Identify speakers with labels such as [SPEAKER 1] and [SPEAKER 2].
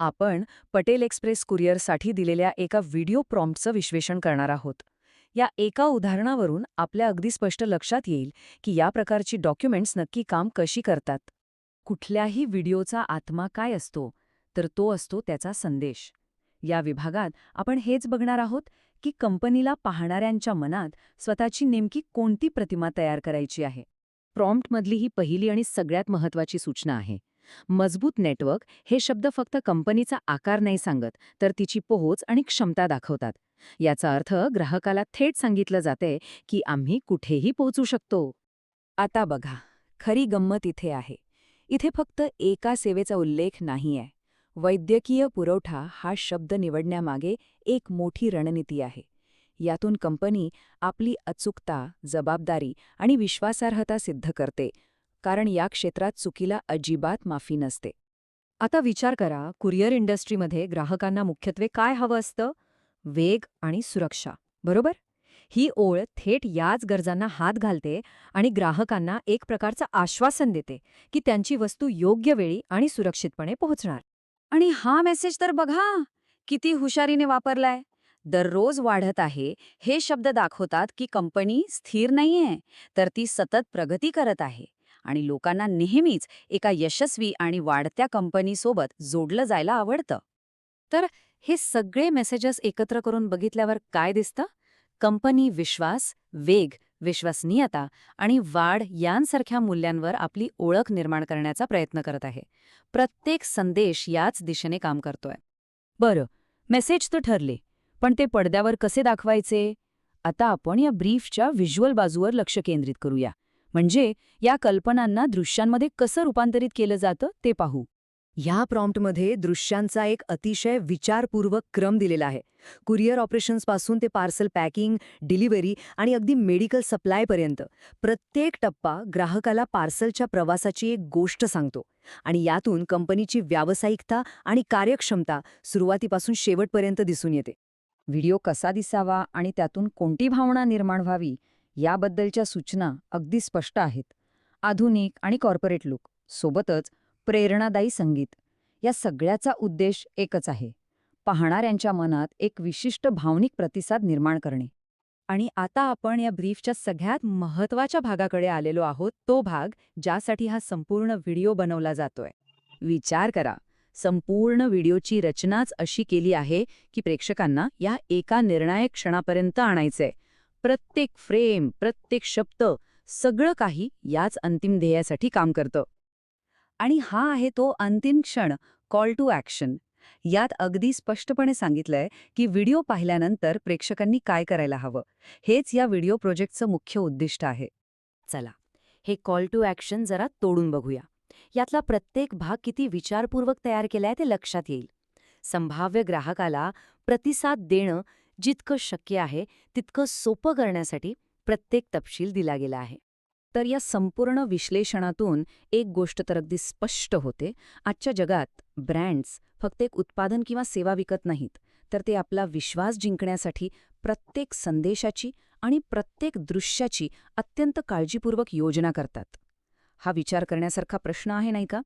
[SPEAKER 1] आपण पटेल एक्सप्रेस कुरिअरसाठी दिलेल्या एका व्हिडिओ प्रॉम्प्टचं विश्लेषण करणार आहोत. या एका उदाहरणावरून आपल्या अगदी स्पष्ट लक्षात येईल की या प्रकारची डॉक्युमेंट्स नक्की काम कशी करतात. कुठल्याही व्हिडिओचा आत्मा काय असतो, तर तो असतो त्याचा संदेश. या विभागात आपण हेच बघणार आहोत की कंपनीला पाहणाऱ्यांच्या मनात स्वतःची नेमकी कोणती प्रतिमा तयार करायची आहे. प्रॉम्प्टमधली ही पहिली आणि सगळ्यात महत्त्वाची सूचना आहे. मजबूत नेटवर्क हे शब्द फक्त कंपनीचा आकार नाही सांगत, तर तिची पोहोच आणि क्षमता दाखवतात. याचा अर्थ ग्राहकाला थेट सांगितलं जाते की आम्ही कुठेही पोहोचू शकतो. आता बघा, खरी गंमत इथे आहे. इथे फक्त एका सेवेचा उल्लेख नाहीये. वैद्यकीय पुरवठा हा शब्द निवडण्यामागे एक मोठी रणनीती आहे. यातून कंपनी आपली अचूकता, जबाबदारी आणि विश्वासार्हता सिद्ध करते, कारण या क्षेत्रात चुकीला अजिबात माफी नसते. आता विचार करा, कुरिअर इंडस्ट्रीमध्ये ग्राहकांना मुख्यत्वे काय हवं असतं? वेग आणि सुरक्षा, बरोबर? ही ओळ थेट याच गरजांना हात घालते आणि ग्राहकांना एक प्रकारचं आश्वासन देते की त्यांची वस्तू योग्य वेळी आणि सुरक्षितपणे पोहोचणार. आणि हा मेसेज तर बघा, किती हुशारीने वापरलाय. दररोज वाढत आहे हे शब्द दाखवतात की कंपनी स्थिर नाहीये, तर ती सतत प्रगती करत आहे आणि लोकांना नेहमीच एका यशस्वी आणि वाढत्या कंपनीसोबत जोडलं जायला आवडतं. तर हे सगळे मेसेजेस एकत्र करून बघितल्यावर काय दिसतं? कंपनी विश्वास, वेग, विश्वसनीयता आणि वाढ यांसारख्या मूल्यांवर आपली ओळख निर्माण करण्याचा प्रयत्न करत आहे. प्रत्येक संदेश याच दिशेने काम करतोय. बरं, मेसेज तर ठरले, पण ते पडद्यावर कसे दाखवायचे? आता आपण या ब्रीफच्या व्हिज्युअल बाजूवर लक्ष केंद्रित करूया. म्हणजे या कल्पनांना दृश्यांमध्ये कसं रूपांतरित केलं जातं ते पाहू. ह्या प्रॉम्प्टमध्ये दृश्यांचा एक अतिशय विचारपूर्वक क्रम दिलेला आहे. कुरिअर ऑपरेशन्सपासून ते पार्सल पॅकिंग, डिलिव्हरी आणि अगदी मेडिकल सप्लायपर्यंत प्रत्येक टप्पा ग्राहकाला पार्सलच्या प्रवासाची एक गोष्ट सांगतो आणि यातून कंपनीची व्यावसायिकता आणि कार्यक्षमता सुरुवातीपासून शेवटपर्यंत दिसून येते. व्हिडिओ कसा दिसावा आणि त्यातून कोणती भावना निर्माण व्हावी याबद्दलच्या सूचना अगदी स्पष्ट आहेत. आधुनिक आणि कॉर्पोरेट लुक सोबतच प्रेरणादायी संगीत, या सगळ्याचा उद्देश एकच आहे: पाहणाऱ्यांच्या मनात एक विशिष्ट भावनिक प्रतिसाद निर्माण करणे. आणि आता आपण या ब्रीफच्या सगळ्यात महत्त्वाच्या भागाकडे आलेलो आहोत, तो भाग ज्यासाठी हा संपूर्ण व्हिडिओ बनवला जातोय. विचार करा, संपूर्ण व्हिडिओची रचनाच अशी केली आहे की प्रेक्षकांना या एका निर्णायक क्षणापर्यंत आणायचंय. प्रत्येक फ्रेम, प्रत्येक शब्द, सगळं काही याच अंतिम ध्येयासाठी काम करतं. आणि हा आहे तो अंतिम क्षण, कॉल टू ॲक्शन. यात अगदी स्पष्टपणे सांगितलंय की व्हिडिओ पाहिल्यानंतर प्रेक्षकांनी काय करायला हवं. हेच या व्हिडिओ प्रोजेक्टचं मुख्य उद्दिष्ट आहे. चला, हे कॉल टू ॲक्शन जरा तोडून बघूया. यातला प्रत्येक भाग किती विचारपूर्वक तयार केलाय ते लक्षात येईल. संभाव्य ग्राहकाला प्रतिसाद देणं जितकं शक्य आहे तितकं सोपं करण्यासाठी प्रत्येक तपशील दिला गेला आहे. तर या संपूर्ण विश्लेषणातून एक गोष्ट तर अगदी स्पष्ट होते: आजच्या जगात ब्रँड्स फक्त एक उत्पादन किंवा सेवा विकत नाहीत, तर ते आपला विश्वास जिंकण्यासाठी प्रत्येक संदेशाची आणि प्रत्येक दृश्याची अत्यंत काळजीपूर्वक योजना करतात. हा विचार करण्यासारखा प्रश्न आहे, नाही का?